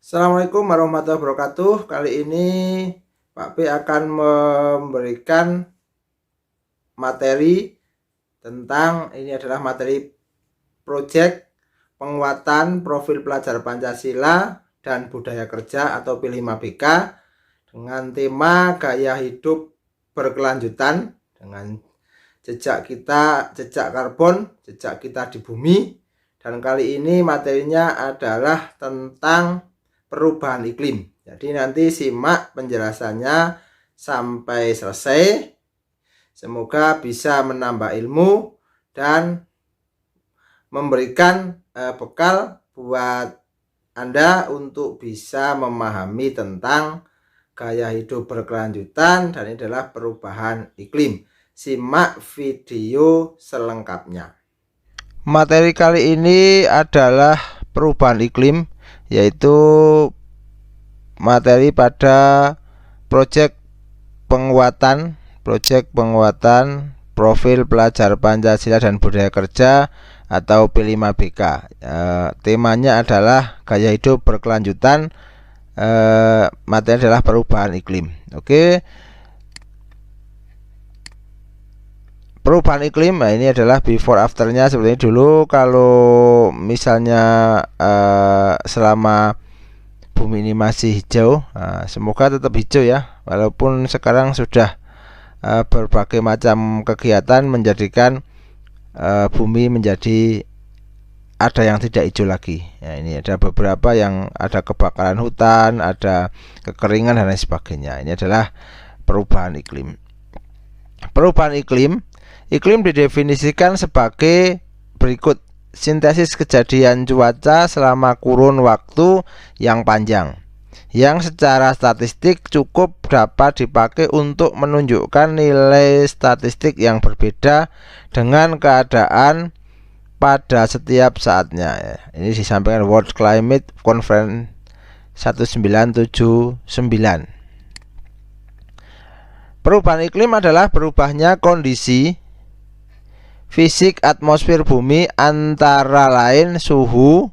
Assalamualaikum warahmatullahi wabarakatuh. Kali ini Pak P akan memberikan materi tentang ini adalah materi proyek penguatan profil pelajar Pancasila dan budaya kerja atau P5BK dengan tema gaya hidup berkelanjutan dengan jejak karbon, jejak kita di bumi. Dan kali ini materinya adalah tentang perubahan iklim. Jadi nanti simak penjelasannya sampai selesai. Semoga bisa menambah ilmu dan memberikan bekal buat Anda untuk bisa memahami tentang gaya hidup berkelanjutan dan ini adalah perubahan iklim. Simak video selengkapnya. Materi kali ini adalah perubahan iklim, yaitu materi pada proyek penguatan profil pelajar Pancasila dan budaya kerja atau P5BK. Temanya adalah gaya hidup berkelanjutan. Materi adalah perubahan iklim. Oke. Perubahan iklim, nah ini adalah before afternya seperti ini dulu. Kalau misalnya selama bumi ini masih hijau, semoga tetap hijau ya, walaupun sekarang sudah berbagai macam kegiatan menjadikan bumi menjadi ada yang tidak hijau lagi. Ya, ini ada beberapa yang ada kebakaran hutan, ada kekeringan dan lain sebagainya. Ini adalah perubahan iklim. Perubahan iklim didefinisikan sebagai berikut: sintesis kejadian cuaca selama kurun waktu yang panjang, yang secara statistik cukup dapat dipakai untuk menunjukkan nilai statistik yang berbeda dengan keadaan pada setiap saatnya. Ini disampaikan World Climate Conference 1979. Perubahan iklim adalah berubahnya kondisi fisik atmosfer bumi, antara lain suhu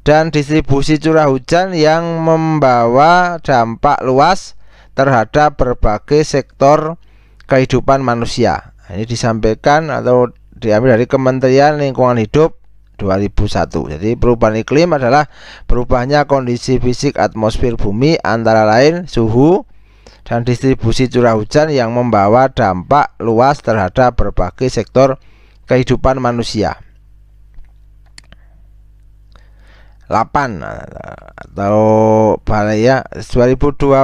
dan distribusi curah hujan, yang membawa dampak luas terhadap berbagai sektor kehidupan manusia. Ini disampaikan atau diambil dari Kementerian Lingkungan Hidup 2001. Jadi perubahan iklim adalah berubahnya kondisi fisik atmosfer bumi, antara lain suhu dan distribusi curah hujan, yang membawa dampak luas terhadap berbagai sektor kehidupan manusia. 8 atau Balaya 2002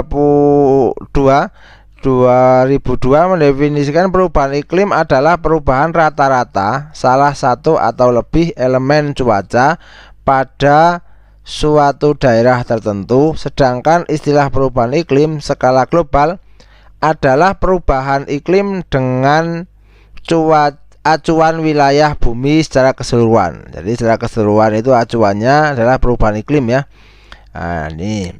mendefinisikan perubahan iklim adalah perubahan rata-rata salah satu atau lebih elemen cuaca pada suatu daerah tertentu, sedangkan istilah perubahan iklim skala global adalah perubahan iklim dengan acuan wilayah bumi secara keseluruhan. Jadi secara keseluruhan itu acuannya adalah perubahan iklim ya. Nah, ini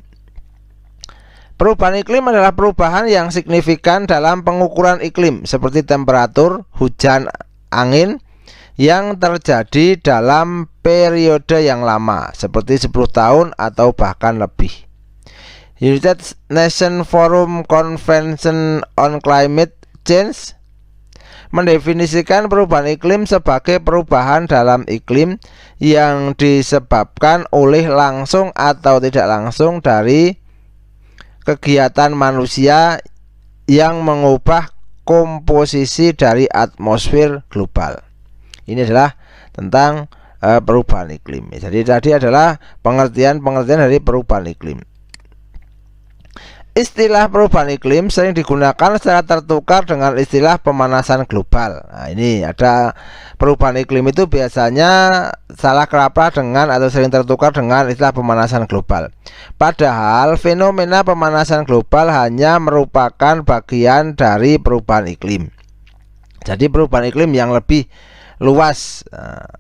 perubahan iklim adalah perubahan yang signifikan dalam pengukuran iklim seperti temperatur, hujan, angin, yang terjadi dalam periode yang lama seperti 10 tahun atau bahkan lebih. United Nations Forum Convention on Climate Change mendefinisikan perubahan iklim sebagai perubahan dalam iklim yang disebabkan oleh langsung atau tidak langsung dari kegiatan manusia yang mengubah komposisi dari atmosfer global. Ini adalah tentang perubahan iklim. Jadi tadi adalah pengertian dari perubahan iklim. Istilah perubahan iklim sering digunakan secara tertukar dengan istilah pemanasan global. Nah, ini ada perubahan iklim itu biasanya salah kaprah dengan atau sering tertukar dengan istilah pemanasan global. Padahal fenomena pemanasan global hanya merupakan bagian dari perubahan iklim. Jadi perubahan iklim yang lebih luas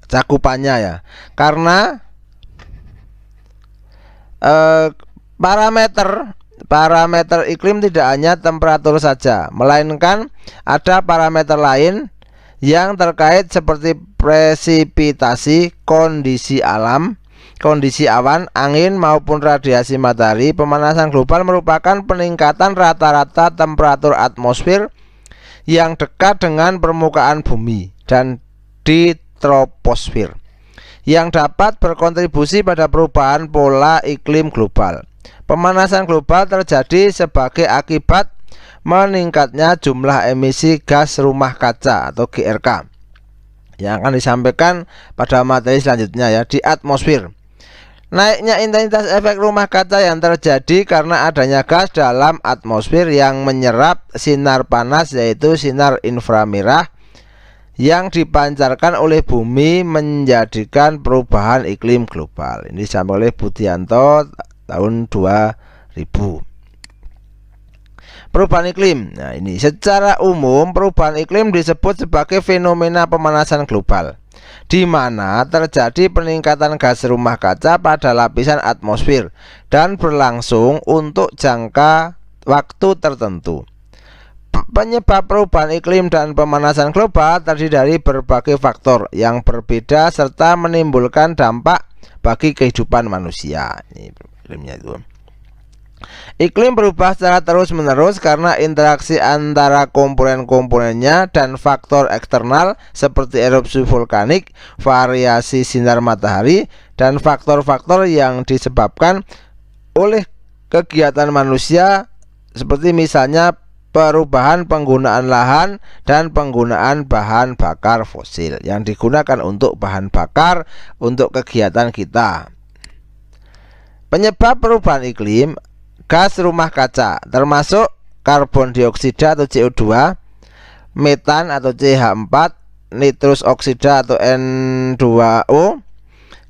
cakupannya ya, karena parameter iklim tidak hanya temperatur saja, melainkan ada parameter lain yang terkait seperti presipitasi, kondisi alam, kondisi awan, angin maupun radiasi matahari, pemanasan global merupakan peningkatan rata-rata temperatur atmosfer yang dekat dengan permukaan bumi dan di troposfer yang dapat berkontribusi pada perubahan pola iklim global. Pemanasan global terjadi sebagai akibat meningkatnya jumlah emisi gas rumah kaca atau GRK yang akan disampaikan pada materi selanjutnya ya, di atmosfer. Naiknya intensitas efek rumah kaca yang terjadi karena adanya gas dalam atmosfer yang menyerap sinar panas, yaitu sinar inframerah yang dipancarkan oleh bumi, menjadikan perubahan iklim global. Ini disampaikan oleh Budianto tahun 2000. Perubahan iklim. Nah, ini secara umum perubahan iklim disebut sebagai fenomena pemanasan global, di mana terjadi peningkatan gas rumah kaca pada lapisan atmosfer dan berlangsung untuk jangka waktu tertentu. Penyebab perubahan iklim dan pemanasan global terdiri dari berbagai faktor yang berbeda serta menimbulkan dampak bagi kehidupan manusia. Ini iklimnya itu. Iklim berubah secara terus-menerus karena interaksi antara komponen-komponennya dan faktor eksternal seperti erupsi vulkanik, variasi sinar matahari, dan faktor-faktor yang disebabkan oleh kegiatan manusia seperti misalnya perubahan penggunaan lahan dan penggunaan bahan bakar fosil yang digunakan untuk bahan bakar untuk kegiatan kita. Penyebab perubahan iklim: gas rumah kaca termasuk karbon dioksida atau CO2, metan atau CH4, nitrus oksida atau N2O.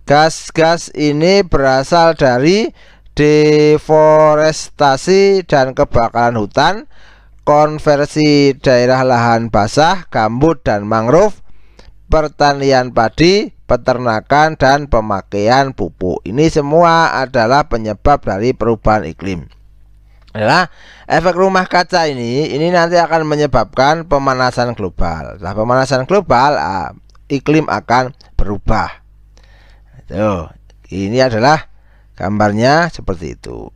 Gas-gas ini berasal dari deforestasi dan kebakaran hutan, konversi daerah lahan basah, gambut dan mangrove, pertanian padi, peternakan, dan pemakaian pupuk. Ini semua adalah penyebab dari perubahan iklim. Adalah efek rumah kaca ini nanti akan menyebabkan pemanasan global. Nah, pemanasan global, iklim akan berubah. Tuh, ini adalah gambarnya seperti itu.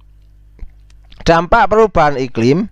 Dampak perubahan iklim.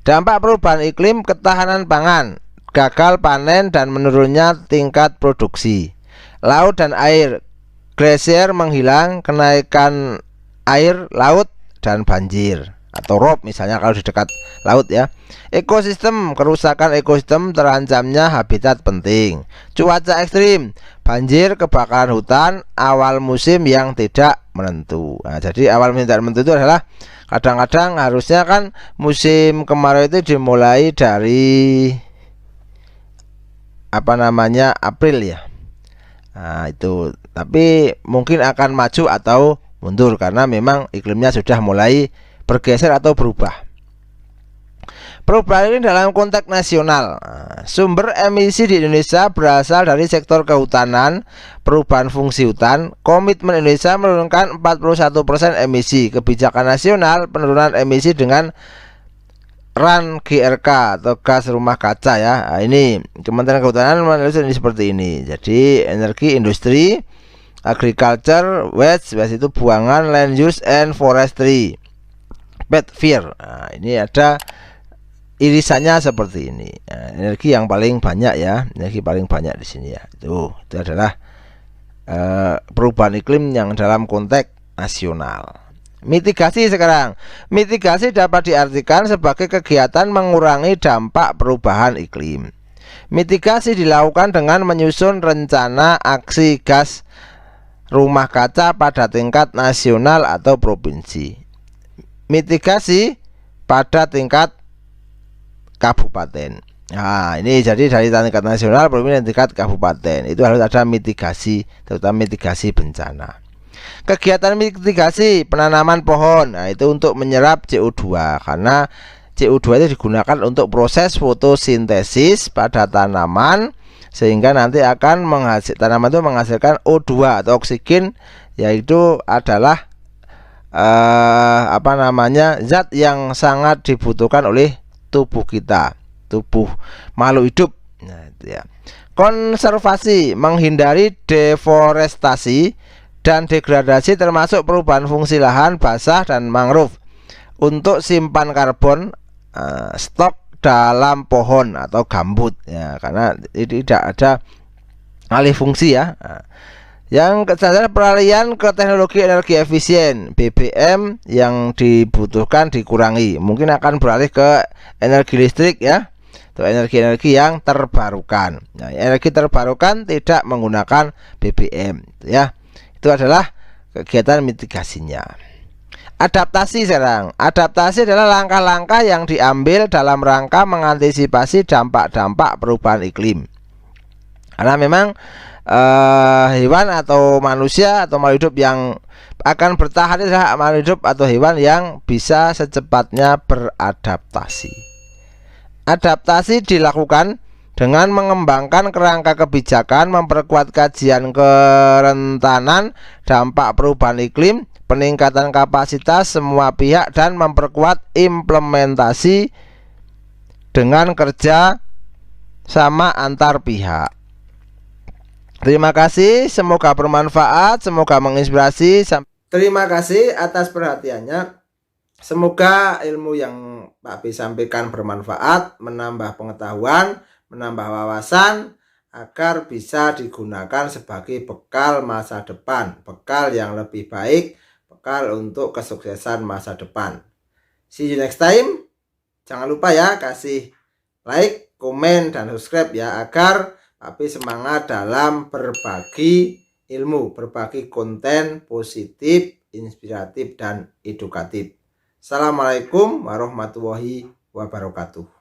Dampak perubahan iklim: ketahanan pangan, gagal panen dan menurunnya tingkat produksi. Laut dan air, glasier menghilang, kenaikan air laut dan banjir atau rob misalnya kalau di dekat laut ya. Ekosistem, kerusakan ekosistem, terancamnya habitat penting. Cuaca ekstrim, banjir, kebakaran hutan, awal musim yang tidak menentu. Nah, jadi awal musim tidak menentu itu adalah kadang-kadang harusnya kan musim kemarau itu dimulai dari April ya. Nah, itu tapi mungkin akan maju atau mundur karena memang iklimnya sudah mulai bergeser atau berubah. Perubahan ini dalam konteks nasional. Sumber emisi di Indonesia berasal dari sektor kehutanan, perubahan fungsi hutan. Komitmen Indonesia menurunkan 41% emisi. Kebijakan nasional penurunan emisi dengan RUN GRK atau gas rumah kaca ya. Nah, ini Kementerian Kehutanan menulis ini seperti ini. Jadi energi, industri, agriculture, waste itu buangan, land use and forestry, PET-FIR. Nah, ini ada irisannya seperti ini. Nah, energi yang paling banyak ya, energi paling banyak di sini ya. Itu adalah perubahan iklim yang dalam konteks nasional. Mitigasi sekarang. Mitigasi dapat diartikan sebagai kegiatan mengurangi dampak perubahan iklim. Mitigasi dilakukan dengan menyusun rencana aksi gas rumah kaca pada tingkat nasional atau provinsi. Mitigasi pada tingkat kabupaten. Nah, ini jadi dari tingkat nasional, provinsi, dan tingkat kabupaten. Itu harus ada mitigasi, terutama mitigasi bencana. Kegiatan mitigasi penanaman pohon, nah itu untuk menyerap CO2 karena CO2 itu digunakan untuk proses fotosintesis pada tanaman sehingga nanti akan tanaman itu menghasilkan O2 atau oksigen, yaitu adalah zat yang sangat dibutuhkan oleh tubuh kita, tubuh makhluk hidup. Nah, itu ya. Konservasi, menghindari deforestasi dan degradasi termasuk perubahan fungsi lahan basah dan mangrove untuk simpan karbon stok dalam pohon atau gambut ya, karena tidak ada alih fungsi ya. Yang ketiga, peralihan ke teknologi energi efisien. BBM yang dibutuhkan dikurangi, mungkin akan beralih ke energi listrik ya, atau energi-energi yang terbarukan. Nah, energi terbarukan tidak menggunakan BBM ya. Itu adalah kegiatan mitigasinya. Adaptasi sekarang. Adaptasi adalah langkah-langkah yang diambil dalam rangka mengantisipasi dampak-dampak perubahan iklim. Karena memang hewan atau manusia atau makhluk hidup yang akan bertahan adalah makhluk hidup atau hewan yang bisa secepatnya beradaptasi. Adaptasi dilakukan dengan mengembangkan kerangka kebijakan, memperkuat kajian kerentanan dampak perubahan iklim, peningkatan kapasitas semua pihak, dan memperkuat implementasi dengan kerja sama antar pihak. Terima kasih, semoga bermanfaat, semoga menginspirasi. Terima kasih atas perhatiannya. Semoga ilmu yang Pak B sampaikan bermanfaat, menambah pengetahuan, menambah wawasan, agar bisa digunakan sebagai bekal masa depan, bekal yang lebih baik, bekal untuk kesuksesan masa depan. See you next time. Jangan lupa ya, kasih like, komen, dan subscribe ya, agar tapi semangat dalam berbagi ilmu, berbagi konten positif, inspiratif, dan edukatif. Assalamualaikum warahmatullahi wabarakatuh.